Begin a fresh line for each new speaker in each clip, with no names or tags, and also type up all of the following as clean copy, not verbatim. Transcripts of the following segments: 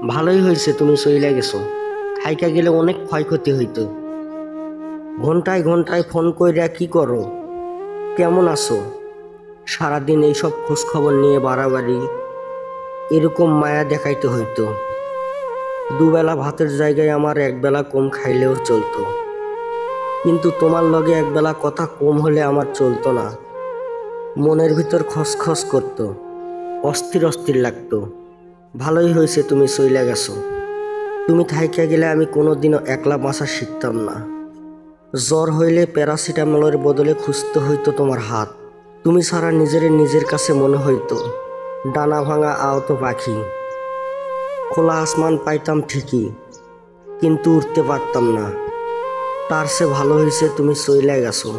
ভালোই হয়েছে তুমি চইলা গেছো। থাইকা গেলে অনেক ক্ষয়ক্ষতি হইতো। ঘন্টায় ঘন্টায় ফোন কইরা কি করো, কেমন আছো, সারাদিন এইসব খোঁজ খবর নিয়ে বাড়াবাড়ি, এরকম মায়া দেখাইতে হইতো। দুবেলা ভাতের জায়গায় আমার একবেলা কম খাইলেও চলতো, কিন্তু তোমার লগে একবেলা কথা কম হলে আমার চলতো না। মনের ভিতর খসখস করতো, অস্থির অস্থির লাগতো। ভালোই হয়েছে তুমি চইলা গেছো। তুমি থাইকা গেলে আমি কোনোদিনও একলা বাঁচা শিখতাম না। জ্বর হইলে প্যারাসিটামলের বদলে খুঁজতে হইতো তোমার হাত। তুমি ছাড়া নিজের কাছে মনে হইতো ডানা ভাঙা আহত পাখি। খোলা আসমান পাইতাম ঠিকই, কিন্তু উঠতে পারতাম না। তার সে ভালো হয়েছে তুমি চইলা গেছো।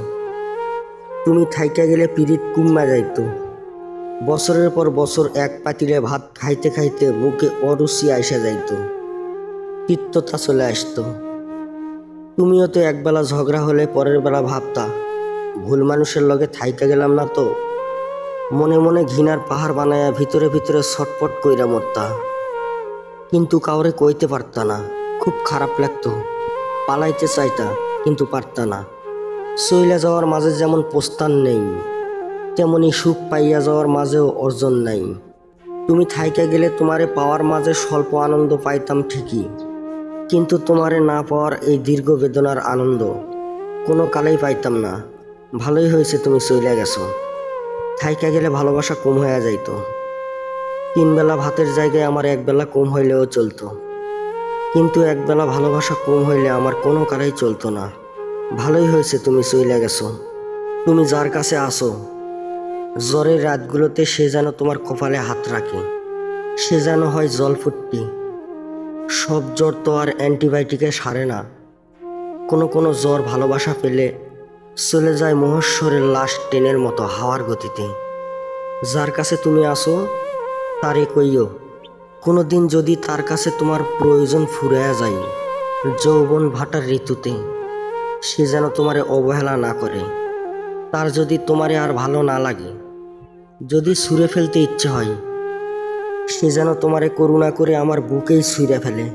তুমি থাইকা গেলে পিরিত কুম্মা যাইতো। বছরের পর বছর এক পাতিলে ভাত খাইতে খাইতে মুখে অরুচি আইসা যাইতো, তিক্ততা চলে আসতো। তুমিও তো একবেলা ঝগড়া হলে পরের বেলা ভাবতা ভুল মানুষের লগে থাইকা গেলাম না তো। মনে মনে ঘৃণার পাহাড় বানায়া ভিতরে ভিতরে ছটপট কইরা মরতা, কিন্তু কাউরে কইতে পারতা না। খুব খারাপ লাগতো। পালাইতে চাইতা, কিন্তু পারতা না। চইলা যাওয়ার মাঝে যেমন প্রস্থান নেই, তেমনি সুখ পাইয়া যাওয়ার মাঝেও অর্জন নাই। তুমি থাইকা গেলে তোমারে পাওয়ার মাঝে স্বল্প আনন্দ পাইতাম ঠিকই, কিন্তু তোমারে না পাওয়ার এই দীর্ঘ বেদনার আনন্দ কোনো কালেই পাইতাম না। ভালোই হয়েছে তুমি চইলা গেছো। থাইকা গেলে ভালোবাসা কম হইয়া যাইতো। 3 বেলা ভাতের জায়গায় আমার একবেলা কম হইলেও চলতো, কিন্তু একবেলা ভালোবাসা কম হইলে আমার কোনো কালেই চলতো না। ভালোই হয়েছে তুমি চইলা গেছো। তুমি যার কাছে আসো, জ্বরের রাতগুলোতে সে যেন তোমার কপালে হাত রাখে, সে যেন হয় জলফুট্টি। সব জ্বর তো আর অ্যান্টিবায়োটিকে সারে না। কোনো কোনো জ্বর ভালোবাসা পেলে চলে যায় মহেশ্বরের লাশ ট্রেনের মতো হাওয়ার গতিতে। যার কাছে তুমি আসো তারে কইও, কোনো দিন যদি তার কাছে তোমার প্রয়োজন ফুরাইয়া যায় যৌবন ভাটার ঋতুতে, সে যেন তোমারে অবহেলা না করে। তার যদি তোমারে আর ভালো না লাগে, যদি ছুঁড়ে ফেলতে ইচ্ছে হয়, সে যেন তোমারে করুণা করে আমার বুকেই ছুঁড়ে ফেলে।